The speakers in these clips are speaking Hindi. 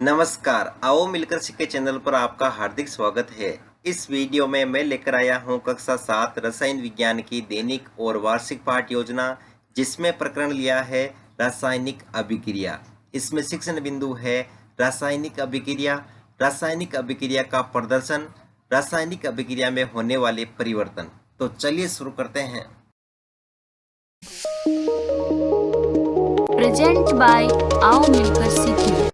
नमस्कार, आओ मिलकर सीखे चैनल पर आपका हार्दिक स्वागत है। इस वीडियो में मैं लेकर आया हूं कक्षा 7 रसायन विज्ञान की दैनिक और वार्षिक पाठ योजना, जिसमें प्रकरण लिया है रासायनिक अभिक्रिया। इसमें शिक्षण बिंदु है रासायनिक अभिक्रिया का प्रदर्शन, रासायनिक अभिक्रिया में होने वाले परिवर्तन। तो चलिए शुरू करते हैं। प्रेजेंट बाय आओ मिलकर सीखें।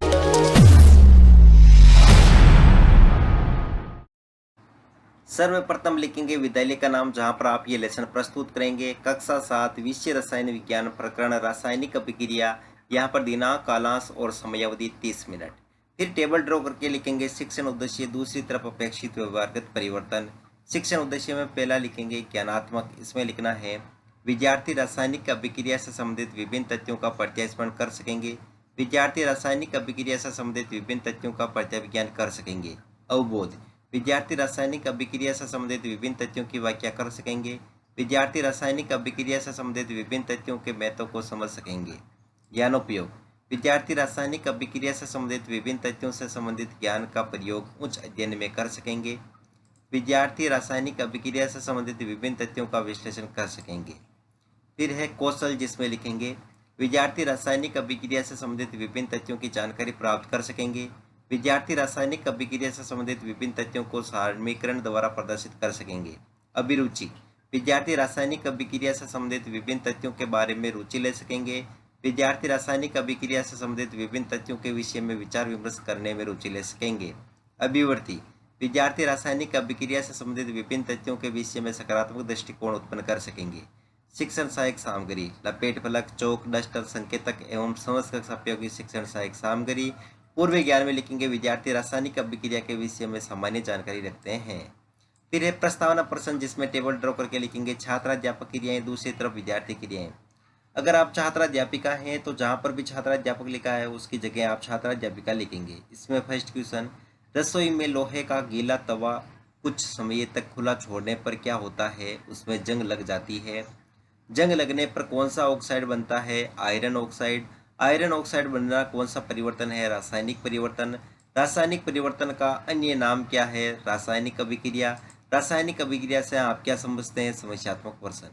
सर्वप्रथम लिखेंगे विद्यालय का नाम जहां पर आप ये लेसन प्रस्तुत करेंगे। कक्षा 7 विषय रसायन विज्ञान प्रकरण रासायनिक अभिक्रिया। यहाँ पर दिनांक, कालांश और समयावधि 30 मिनट। फिर टेबल ड्रॉ करके लिखेंगे शिक्षण उद्देश्य, दूसरी तरफ अपेक्षित व्यवहारगत परिवर्तन। शिक्षण उद्देश्य में पहला लिखेंगे ज्ञानात्मक। इसमें लिखना है विद्यार्थी रासायनिक अभिक्रिया से संबंधित विभिन्न तथ्यों का प्रत्यास्मरण कर सकेंगे। विद्यार्थी रासायनिक अभिक्रिया से संबंधित विभिन्न तथ्यों का प्रत्याविज्ञान कर सकेंगे। अवबोध, विद्यार्थी रासायनिक अभिक्रिया से संबंधित विभिन्न तथ्यों की व्याख्या कर सकेंगे। विद्यार्थी रासायनिक अभिक्रिया से संबंधित विभिन्न तथ्यों के महत्व को समझ सकेंगे। ज्ञानोपयोग, विद्यार्थी रासायनिक अभिक्रिया से संबंधित विभिन्न तथ्यों से संबंधित ज्ञान का प्रयोग उच्च अध्ययन में कर सकेंगे। विद्यार्थी रासायनिक अभिक्रिया से संबंधित विभिन्न तथ्यों का विश्लेषण कर सकेंगे। फिर है कौशल, जिसमें लिखेंगे विद्यार्थी रासायनिक अभिक्रिया से संबंधित विभिन्न तथ्यों की जानकारी प्राप्त कर सकेंगे। विद्यार्थी रासायनिक अभिक्रिया से संबंधित विभिन्न तथ्यों को सारणीकरण द्वारा प्रदर्शित कर सकेंगे। अभिरुचि, विद्यार्थी रासायनिक अभिक्रिया से संबंधित विभिन्न तथ्यों के बारे में रुचि ले सकेंगे। विद्यार्थी रासायनिक अभिक्रिया से संबंधित विभिन्न तथ्यों के विषय में विचार विमर्श करने में रुचि ले सकेंगे। अभिवर्ती, विद्यार्थी रासायनिक अभिक्रिया से संबंधित विभिन्न तथ्यों के विषय में सकारात्मक दृष्टिकोण उत्पन्न कर सकेंगे। शिक्षण सहायक सामग्री, लपेट फलक, चौक, डस्टर, संकेतक एवं समस्त कक्षा उपयोगी शिक्षण सहायक सामग्री। पूर्व ज्ञान में लिखेंगे विद्यार्थी रासायनिक अभिक्रिया के विषय में सामान्य जानकारी रखते हैं। फिर है प्रस्तावना प्रश्न, जिसमें टेबल ड्रॉ करके लिखेंगे छात्राध्यापक क्रियाएं, दूसरी तरफ विद्यार्थी क्रियाएं। अगर आप छात्राध्यापिका हैं तो जहां पर भी छात्राध्यापक लिखा है उसकी जगह आप छात्राध्यापिका लिखेंगे। इसमें फर्स्ट क्वेश्चन, रसोई में लोहे का गीला तवा कुछ समय तक खुला छोड़ने पर क्या होता है? उसमें जंग लग जाती है। जंग लगने पर कौन सा ऑक्साइड बनता है? Iron oxide. आयरन ऑक्साइड बनना कौन सा परिवर्तन है? रासायनिक परिवर्तन। रासायनिक परिवर्तन का अन्य नाम क्या है? रासायनिक अभिक्रिया। रासायनिक अभिक्रिया से आप क्या समझते हैं? समस्यात्मक प्रश्न।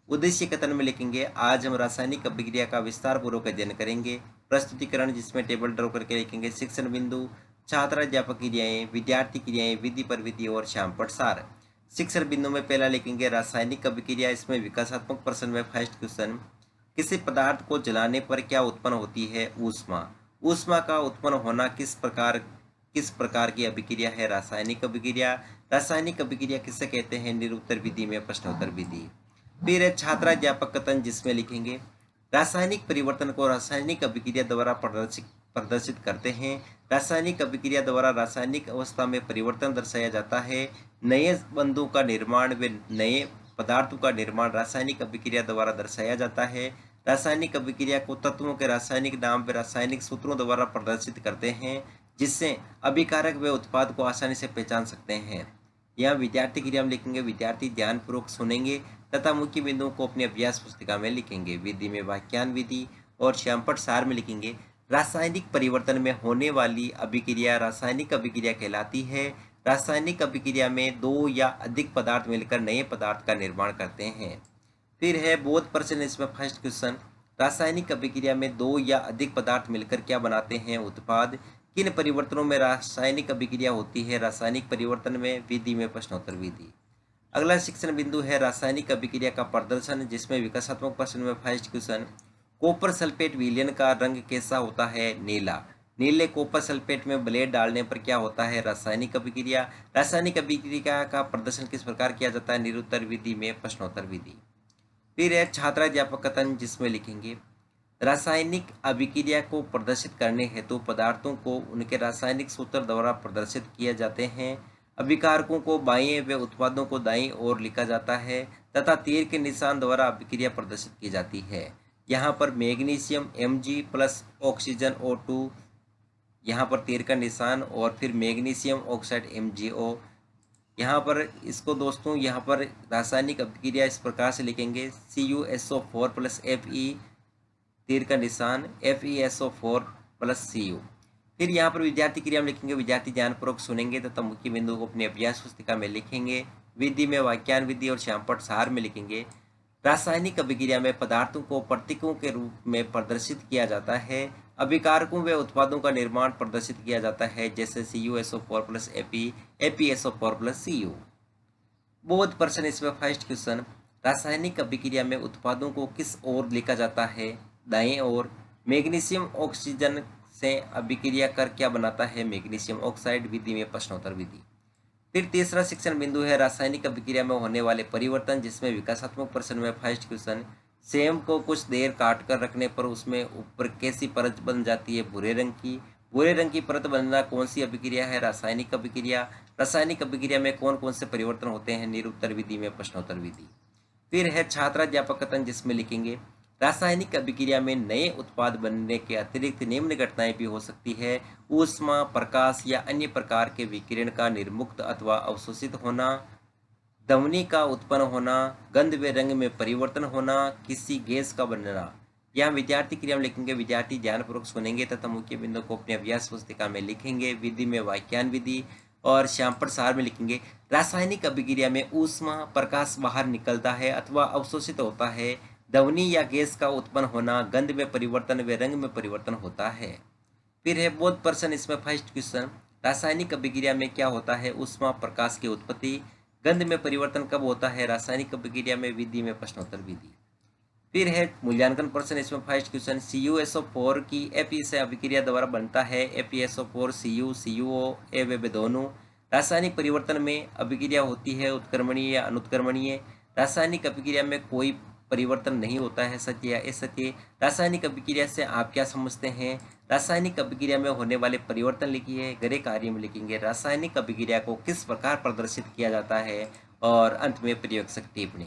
उद्देश्य कथन में लिखेंगे आज हम रासायनिक अभिक्रिया का विस्तार पूर्वक अध्ययन करेंगे। प्रस्तुतिकरण, जिसमें टेबल ड्रॉ करके लिखेंगे शिक्षण बिंदु, छात्राध्यापक क्रियाएं, विद्यार्थी क्रियाएं, विधि पर विधि और श्यामपट सार। शिक्षण बिंदु में पहला लिखेंगे रासायनिक अभिक्रिया। इसमें विकासात्मक प्रश्न में फर्स्ट क्वेश्चन, किसी पदार्थ को जलाने पर क्या उत्पन्न होती है? ऊष्मा। ऊष्मा का उत्पन्न होना किस प्रकार की अभिक्रिया है? रासायनिक अभिक्रिया। रासायनिक अभिक्रिया किसे कहते हैं? निरुत्तर विधि में प्रश्नोत्तर विधि। फिर है छात्राध्यापक कथन, जिसमें लिखेंगे रासायनिक परिवर्तन को रासायनिक अभिक्रिया द्वारा प्रदर्शित करते हैं। रासायनिक अभिक्रिया द्वारा रासायनिक अवस्था में परिवर्तन दर्शाया जाता है। नए बंधों का निर्माण व नए पदार्थों का निर्माण रासायनिक अभिक्रिया द्वारा दर्शाया जाता है। रासायनिक अभिक्रिया को तत्वों के रासायनिक नाम व रासायनिक सूत्रों द्वारा प्रदर्शित करते हैं, जिससे अभिकारक व उत्पाद को आसानी से पहचान सकते हैं। यहाँ विद्यार्थी क्रिया में लिखेंगे विद्यार्थी ध्यानपूर्वक सुनेंगे तथा मुख्य बिंदुओं को अपनी अभ्यास पुस्तिका में लिखेंगे। विधि में वाक्यान विधि और श्यामपट सार में लिखेंगे रासायनिक परिवर्तन में होने वाली अभिक्रिया रासायनिक अभिक्रिया कहलाती है। रासायनिक अभिक्रिया में दो या अधिक पदार्थ मिलकर नए पदार्थ का निर्माण करते हैं। फिर है बोध प्रश्न, इसमें फर्स्ट क्वेश्चन, रासायनिक अभिक्रिया में दो या अधिक पदार्थ मिलकर क्या बनाते हैं? उत्पाद। किन परिवर्तनों में रासायनिक अभिक्रिया होती है? रासायनिक परिवर्तन में। विधि में प्रश्नोत्तर विधि। अगला शिक्षण बिंदु है रासायनिक अभिक्रिया का प्रदर्शन, जिसमें विकासात्मक प्रश्न में फर्स्ट क्वेश्चन, कॉपर सल्फेट विलयन का रंग कैसा होता है? नीला। नीले कॉपर सल्फेट में ब्लेड डालने पर क्या होता है? रासायनिक अभिक्रिया। रासायनिक अभिक्रिया का प्रदर्शन किस प्रकार किया जाता है? निरुत्तर विधि में प्रश्नोत्तर विधि। फिर है छात्राध्यापक कथन, जिसमें लिखेंगे रासायनिक अभिक्रिया को प्रदर्शित करने हेतु पदार्थों को उनके रासायनिक सूत्र द्वारा प्रदर्शित किए जाते हैं। अभिकारकों को बाएं व उत्पादों को दाईं ओर लिखा जाता है तथा तीर के निशान द्वारा अभिक्रिया प्रदर्शित की जाती है। यहाँ पर magnesium Mg plus oxygen O2, यहाँ पर तीर का निशान, और फिर मैग्नीशियम ऑक्साइड MgO। यहाँ पर इसको दोस्तों यहाँ पर रासायनिक अभिक्रिया इस प्रकार से लिखेंगे CuSO4 प्लस Fe, तीर का निशान FeSO4 प्लस Cu। फिर यहाँ पर विद्यार्थी क्रिया में लिखेंगे, विद्यार्थी ध्यानपूर्वक सुनेंगे तथा मुख्य बिंदु को अपनी अभ्यास पुस्तिका में लिखेंगे। विधि में वाक्यान विधि और श्यामपट्ट सार में लिखेंगे। रासायनिक अभिक्रिया में पदार्थों को प्रतीकों के रूप में प्रदर्शित किया जाता है। अभिकारकों व उत्पादों का निर्माण प्रदर्शित किया जाता है, जैसे CuSO4 plus Ap, ApSO4 plus Cu। बहुत प्रश्न इसमें फर्स्ट क्वेश्चन, रासायनिक अभिक्रिया में उत्पादों को किस ओर लिखा जाता है? दाएं ओर। मैग्नीशियम ऑक्सीजन से अभिक्रिया कर क्या बनाता है? Magnesium oxide. विधि में प्रश्नोत्तर विधि। फिर तीसरा शिक्षण बिंदु है रासायनिक अभिक्रिया में होने वाले परिवर्तन, जिसमें विकासात्मक प्रश्न में फर्स्ट क्वेश्चन, सेम को कुछ देर काट कर रखने पर उसमें ऊपर कैसी परत बन जाती है? भूरे रंग की। भूरे रंग की परत बनना कौन सी अभिक्रिया है? रासायनिक अभिक्रिया। रासायनिक अभिक्रिया में कौन कौन से परिवर्तन होते हैं? निरुत्तर विधि में प्रश्नोत्तर विधि। फिर है छात्राध्यापक कथन, जिसमें लिखेंगे रासायनिक अभिक्रिया में नए उत्पाद बनने के अतिरिक्त निम्न घटनाएं भी हो सकती है: ऊष्मा, प्रकाश या अन्य प्रकार के विकिरण का निर्मुक्त अथवा अवशोषित होना, ध्वनि का उत्पन्न होना, गंध व रंग में परिवर्तन होना, किसी गैस का बनना। यहाँ विद्यार्थी क्रिया में लिखेंगे, विद्यार्थी ध्यानपूर्वक सुनेंगे तथा मुख्य बिंदु को अपने अभ्यास पुस्तिका में लिखेंगे। विधि में वाक्यान विधि और श्यामपट्ट सार में लिखेंगे, रासायनिक अभिक्रिया में ऊष्मा, प्रकाश बाहर निकलता है अथवा अवशोषित होता है, ध्वनि या गैस का उत्पन्न होना, गंध में परिवर्तन व रंग में परिवर्तन होता है। फिर है बोध प्रश्न, इसमें फर्स्ट क्वेश्चन, रासायनिक अभिक्रिया में क्या होता है? ऊष्मा, प्रकाश की उत्पत्ति। गंध में परिवर्तन कब होता है? रासायनिक अभिक्रिया में। विधि में प्रश्नोत्तर विधि। फिर है मूल्यांकन प्रश्न, इसमें फर्स्ट क्वेश्चन, CuSO4 की Ap से अभिक्रिया द्वारा बनता है ApSO4, Cu, CuO, वे दोनों। रासायनिक परिवर्तन में अभिक्रिया होती है उत्क्रमणीय या अनुत्क्रमणीय। रासायनिक अभिक्रिया में कोई परिवर्तन नहीं होता है, सत्य या असत्य। रासायनिक अभिक्रिया से आप क्या समझते हैं? रासायनिक अभिक्रिया में होने वाले परिवर्तन लिखिए। गृह कार्य में लिखेंगे, रासायनिक अभिक्रिया को किस प्रकार प्रदर्शित किया जाता है, और अंत में प्रयोगशक टिप्पणी।